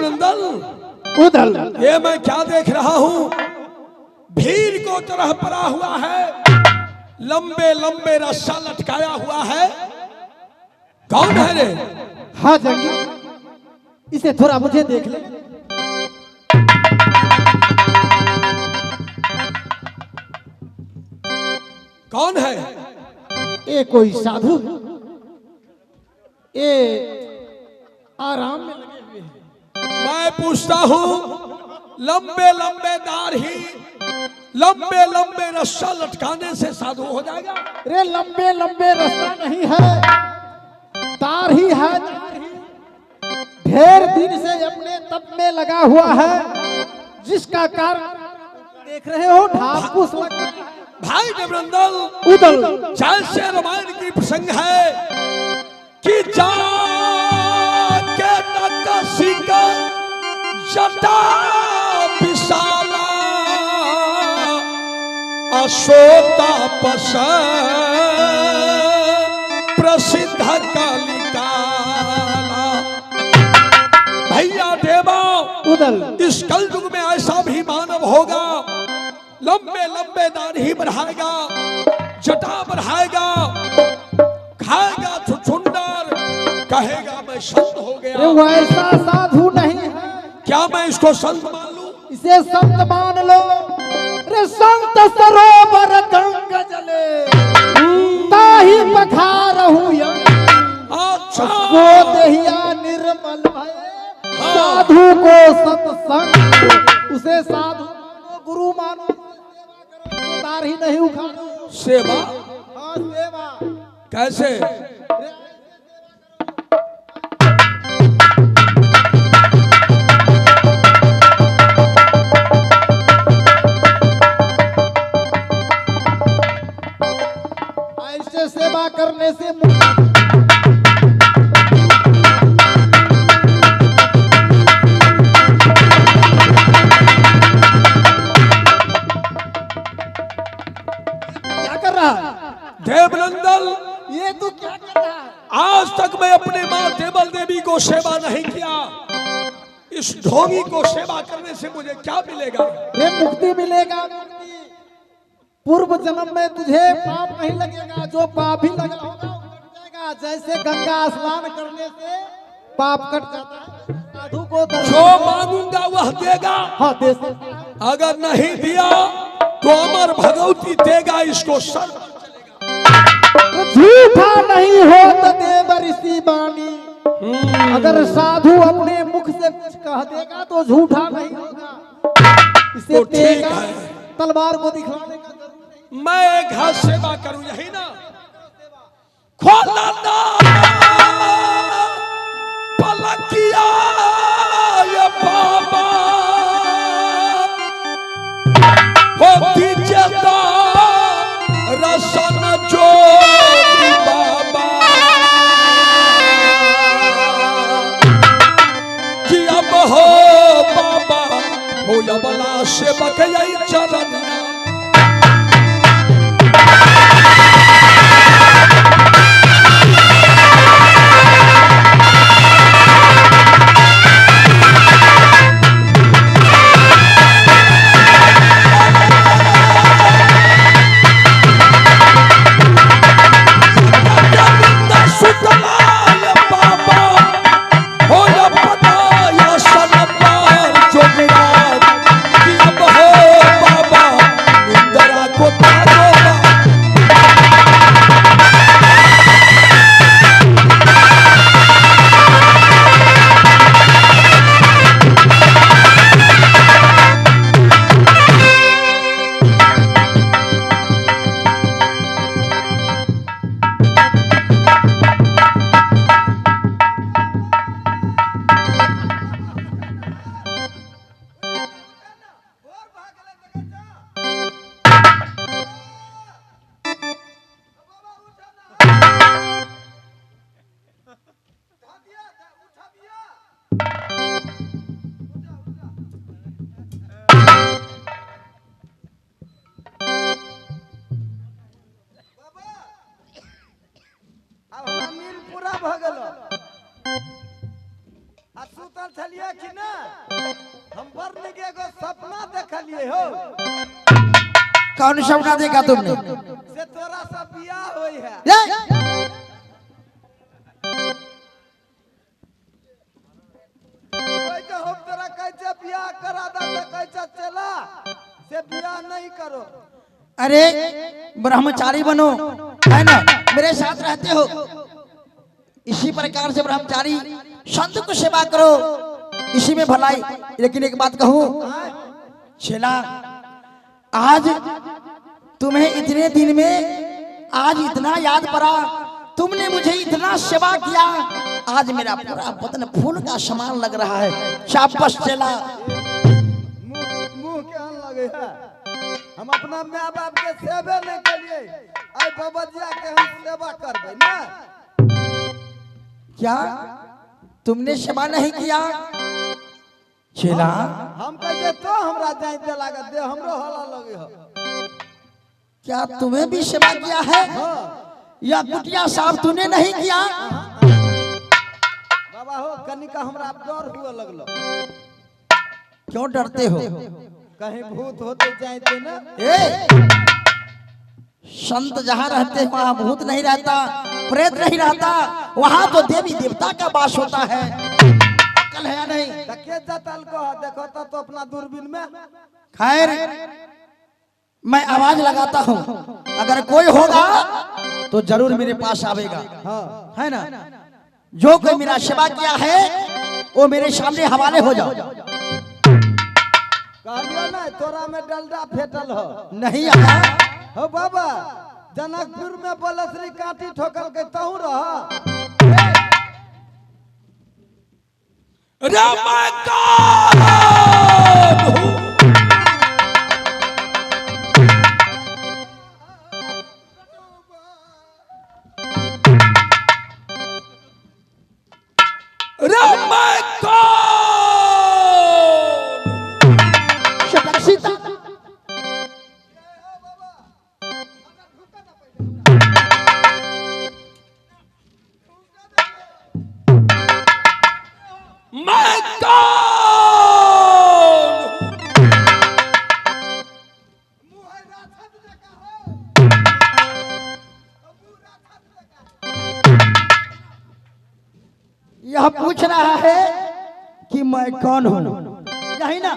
देवनंदन, उदल ये मैं क्या देख रहा हूँ? भीड़ को तरह पड़ा हुआ है, लंबे लंबे रस्सा लटकाया हुआ है। कौन है रे? हाँ जंगी, इसे थोड़ा मुझे देख ले। कौन है? ये कोई साधु, ये आराम में लगे हुए हैं। मैं पूछता हूँ, लंबे लंबे दाढ़ी, लंबे लंबे रस्सा लटकाने से साधु हो जाएगा? अरे लंबे लंबे रास्ता नहीं है, तार ही है, तार ही। ढेर दिन से अपने तप में लगा हुआ है, जिसका कारण देख रहे हो, ढाक फूस लग गया है। भाई देवनंदन, उदल जैसे रामायण की प्रसंग है कि जाके नकाशी का जटा विशाला अशोता पस प्रसिद्ध कालिकाला। भैया देवा, उदल इस कलयुग में ऐसा भी मानव होगा, लंबे लंबे दाढ़ी बढ़ाएगा, जटा बढ़ाएगा, खाएगा छुछुंदर, कहेगा मैं संत हो गया। अरे वो ऐसा साधु नहीं है, क्या मैं इसको संत मान लूं? इसे संत मान लो। अरे संत सरोवर गंगा जले, ताही पखारहु यंग। अच्छा, वो देहिया निर्मल भय, साधु को सत्संग। उसे साधु मानो, गुरु मानो, तार ही नहीं उखाड़ो। सेवा हाँ सेवा कैसे? ऐसे सेवा करने से क्या कर रहा है? देवनंदन, ये तू क्या कर रहा है? आज तक मैं अपने माँ देवल देवी को सेवा नहीं किया। इस ढोंगी को सेवा करने से मुझे क्या मिलेगा? ये मुक्ति मिलेगा, मुक्ति। पूर्व जन्म में तुझे पाप नहीं लगेगा, जो पाप भी लगा होगा वो कट जाएगा। जैसे गंगा स्नान करने से पाप कट जाता है, साधु को जो मांगूंगा वह देगा। हाँ दे सकता है। अगर नहीं दिया तो अमर भगवती देगा, इसको सर झूठा नहीं हो तो देव ऋषि वाणी। अगर साधु अपने मुख से कुछ कह देगा तो झूठा नहीं होगा। इसे तो ठीक है, तलवार को दिखाने का जरूरत नहीं। मैं एक हाथ सेवा करूं, यही ना? खोला ना पलकिया ये बाबा, होती जता रसन जो बाबा, कि अब हो बाबा हो यबला सेवक यही चरण। छलिए कि ना हम बड़ निक एगो सपना देखलिए हो। कौन सपना देखा तुमने? से तोरा से बियाह होई है। कोई तो हम तोरा कैसे बियाह करा दा तो कैसे चला से बियाह नहीं करो। अरे ब्रह्मचारी बनो, है ना, मेरे साथ रहते हो, इसी प्रकार से ब्रह्मचारी संत को सेवा करो, इसी में भलाई। लेकिन एक बात कहूं छेला, आज तुम्हें इतने दिन में आज इतना याद पड़ा, तुमने मुझे इतना सेवा किया, आज मेरा पूरा बदन फूल का समान लग रहा है। शाबाश छेला। मुंह के आन लगे है। हम अपना माँ बाप के सेवे नहीं करिए, आई बबजिया के हम सेवा करबे ना। क्या तुमने सेवा नहीं किया? छेला, हम कहे तो हमरा जाइते लागत दे हमरो हला लगे हो। क्या तुम्हें भी सेवा किया है? या कुटिया साहब तूने नहीं किया? बाबा हो कनिका हमरा डर हुआ लगलो। क्यों डरते हो? कहीं भूत होते जाते ना। ए, संत जहाँ रहते हैं वहाँ भूत नहीं रहता, प्रेत नहीं रहता, वहाँ तो देवी देवता का वास होता है। अक्ल है या नहीं? के जतल को देखो तो अपना दूरबीन में। खैर, मैं आवाज लगाता हूँ, अगर कोई होगा तो जरूर मेरे पास आवेगा, है ना। जो कोई मेरा सेवा किया है वो मेरे सामने हवाले हो जाओ। कहलियो ना तोरा में डलडा फेटल हो। नहीं आया हो बाबा, जनकपुर में बलश्री काटी ठोकल के तहु रहा। यह पूछ रहा है कि मैं कौन हूं, यही ना।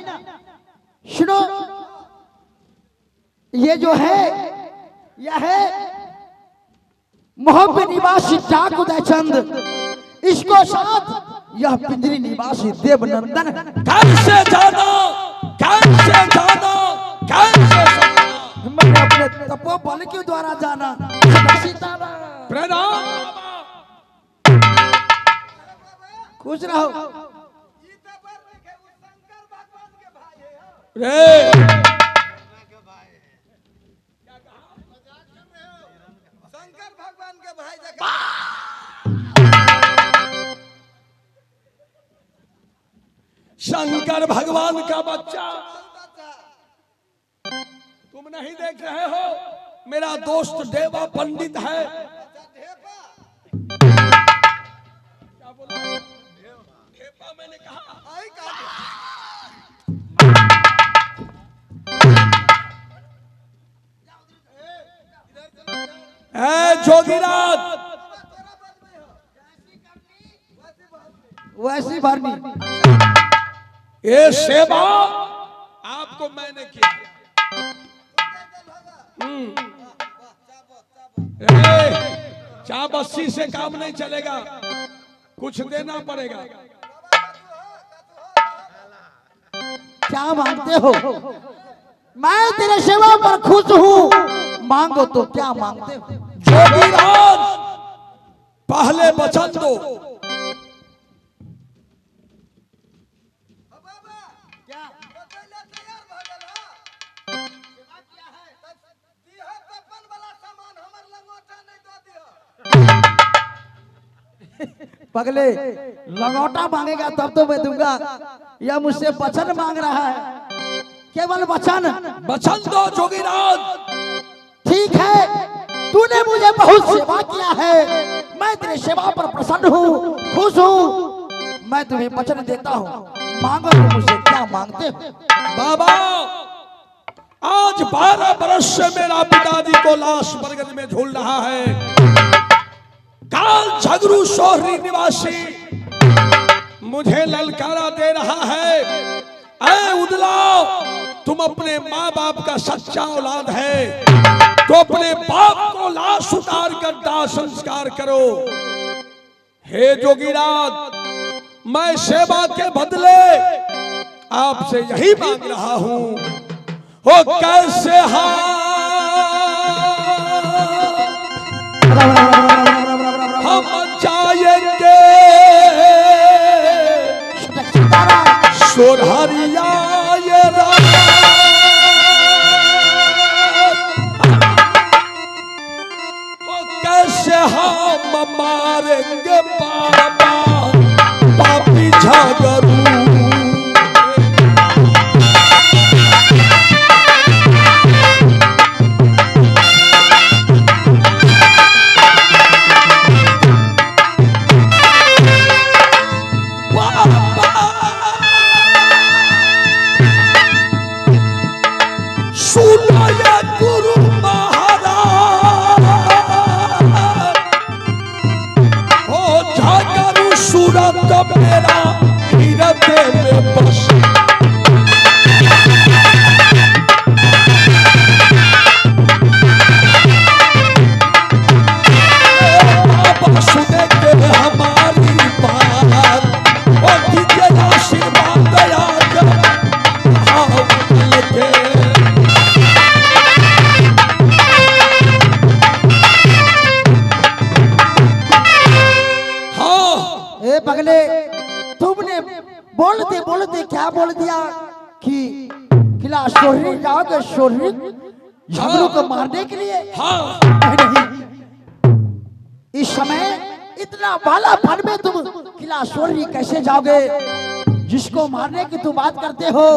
सुनो, ये जो है यह है मोहब्बे निवासी डाक उदयचंद, इसको साथ यह पिंजरी निवासी देवनंदन। कैसे जाना, कैसे जाना, कैसे जाना? मैंने अपने तपोबल के द्वारा जाना। प्रणाम। खुश रहो। रे शंकर भगवान के भाई शंकर भगवान का बच्चा तुम नहीं देख रहे हो? मेरा दोस्त देवा पंडित है। क्या बोला? ढेपा मैंने कहा। जोगीराज, वैसी भरनी ये सेवा आपको मैंने की। चाबस्सी से काम नहीं चलेगा, कुछ देना पड़ेगा। क्या मांगते हो? मैं तेरे सेवा पर खुश हूँ, मांगो तो क्या मांगते हो? जोगीराज, पहले वचन दो। पगले, लंगोटा मांगेगा तब तो मैं दूंगा, या मुझसे वचन मांग रहा है? केवल वचन। वचन दो जोगीराज। ठीक है, तूने मुझे बहुत सेवा किया है, मैं तेरे सेवा पर प्रसन्न हूँ, खुश हूँ, मैं तुम्हें वचन देता हूँ, मांगो तुम मुझसे क्या मांगते हो। बाबा, आज 12 बरस से मेरा पिताजी को लाश बरगद में झूल रहा है। काल झगरू सोहरी निवासी मुझे ललकारा दे रहा है, ऐ उदलाव, तुम अपने माँ बाप का सच्चा औलाद है तो अपने बाप को लाश उतार कर दाह संस्कार करो। हे जोगीराज, मैं सेवा के बदले आपसे यही मांग रहा हूं। हो कैसे हम जाएंगे सोरहरिया ये रात, हो कैसे हम मारेंगे बाबा पापी झगरू। मेरा हृदय में बस बाबा सुनेंगे हमारी बात और दीजिए आशीर्वाद दया कर पगले, तुमने बोलते बोलते क्या बोल दिया कि किला सोहरी जाओगे, सोहरी झगड़ू को मारने के लिए? हाँ। नहीं, इस समय इतना बालापन में तुम किला सोहरी कैसे जाओगे? जिसको मारने की तुम बात करते हो,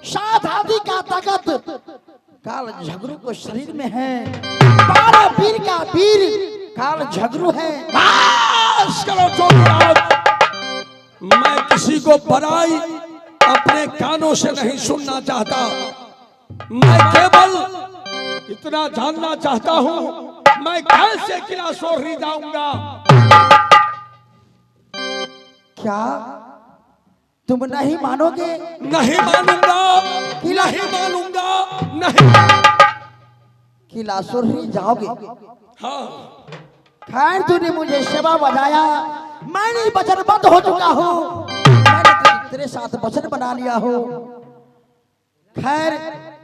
7 आदि का ताकत काल झगड़ू को शरीर में है, 12 वीर का वीर काल झगड़ू है। मैं किसी को बड़ाई अपने कानों से नहीं सुनना चाहता, मैं केवल इतना जानना चाहता हूं, मैं कैसे किला सोहरी जाऊंगा। क्या तुम नहीं मानोगे? नहीं मानूंगा, नहीं मानूंगा, नहीं। किला सोहरी जाओगे? हाँ। खैर, तूने मुझे सेवा बजाया, मैंने वचनबद्ध हो चुका हूँ, मैंने तेरे साथ वचन बना लिया हो। खैर,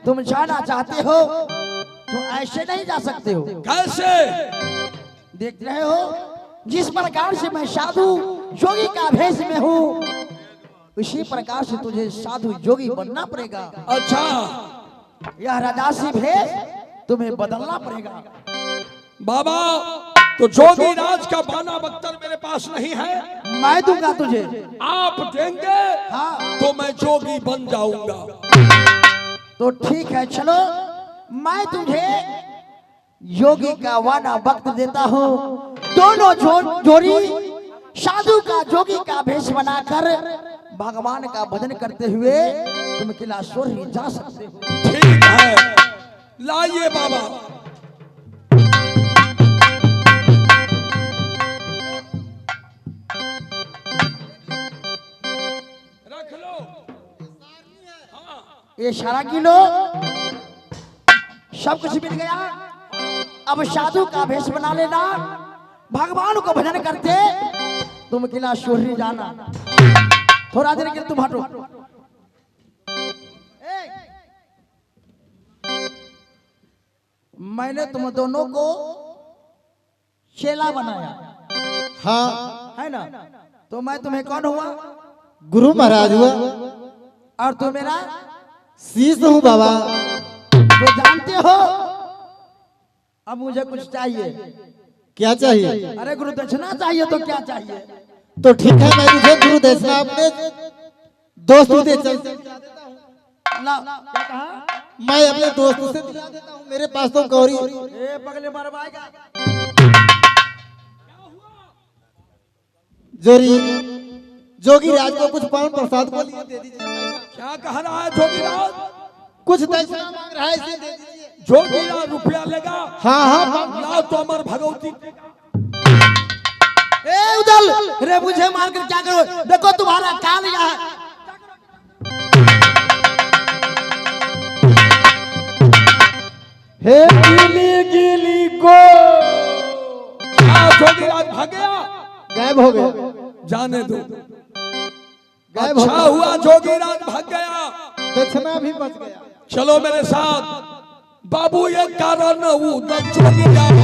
तुम जाना चाहते हो तो ऐसे नहीं जा सकते हो। कैसे? देख रहे हो जिस प्रकार से मैं साधु योगी का भेष में हूँ, उसी प्रकार से तुझे साधु योगी बनना पड़ेगा। अच्छा, यह राजासी भेष तुम्हें बदलना पड़ेगा। बाबा, तो जोगी राज का बाना बख्तर मेरे पास नहीं है? मैं दूंगा तुझे। आप देंगे? हाँ। तो मैं जोगी बन जाऊंगा। तो ठीक है, चलो मैं तुझे योगी का वाना वक्त देता हूँ। दोनों जोड़ी साधु का जोगी का भेष बनाकर भगवान का भजन करते हुए तुम किला सोहरी जा सकते हो। ठीक है, लाइए बाबा। रख लो। हाँ। ये सारा किलो सब कुछ मिल गया। अब साधु का भेष बना लेना, भगवान को भजन करते तुम किला सोहरी जाना। थोड़ा देर के लिए तुम हटो। मैंने तुम दोनों को चेला बनाया, हाँ है ना? तो मैं तुम्हें कौन हुआ? गुरु महाराज हुआ। और तू मेरा शीश हूँ बाबा। तो जानते हो अब मुझे कुछ चाहिए। क्या चाहिए? अरे गुरु दक्षिणा चाहिए तो क्या चाहिए? तो ठीक है, मैं तुझे गुरु दक्षिणा अपने दोस्त से चल ला, क्या कहा? मैं अपने दोस्त से दिला देता हूँ, मेरे पास तो गौरी। ए पगले मरवाएगा। जोरी जोगी राज को कुछ पान प्रसाद को लिए दे दीजिए पैसा। क्या कह रहा है जोगीराज? कुछ दक्षिणा मांग रहा है, इसे दे दीजिए। जोगीराज रुपया लेगा? हाँ हाँ ना तो अमर भगवती ए उदल रे, मुझे मारकर क्या करो? देखो तुम्हारा कान यहाँ है। हे गीली गीली को क्या जोगीराज भाग गया? गायब हो गए, जाने दो। गायब हो अच्छा गए। हुआ जोगीराज भाग गया। दक्षिणा भी बच गया। चलो मेरे साथ। बाबू ये कारण जोगीराज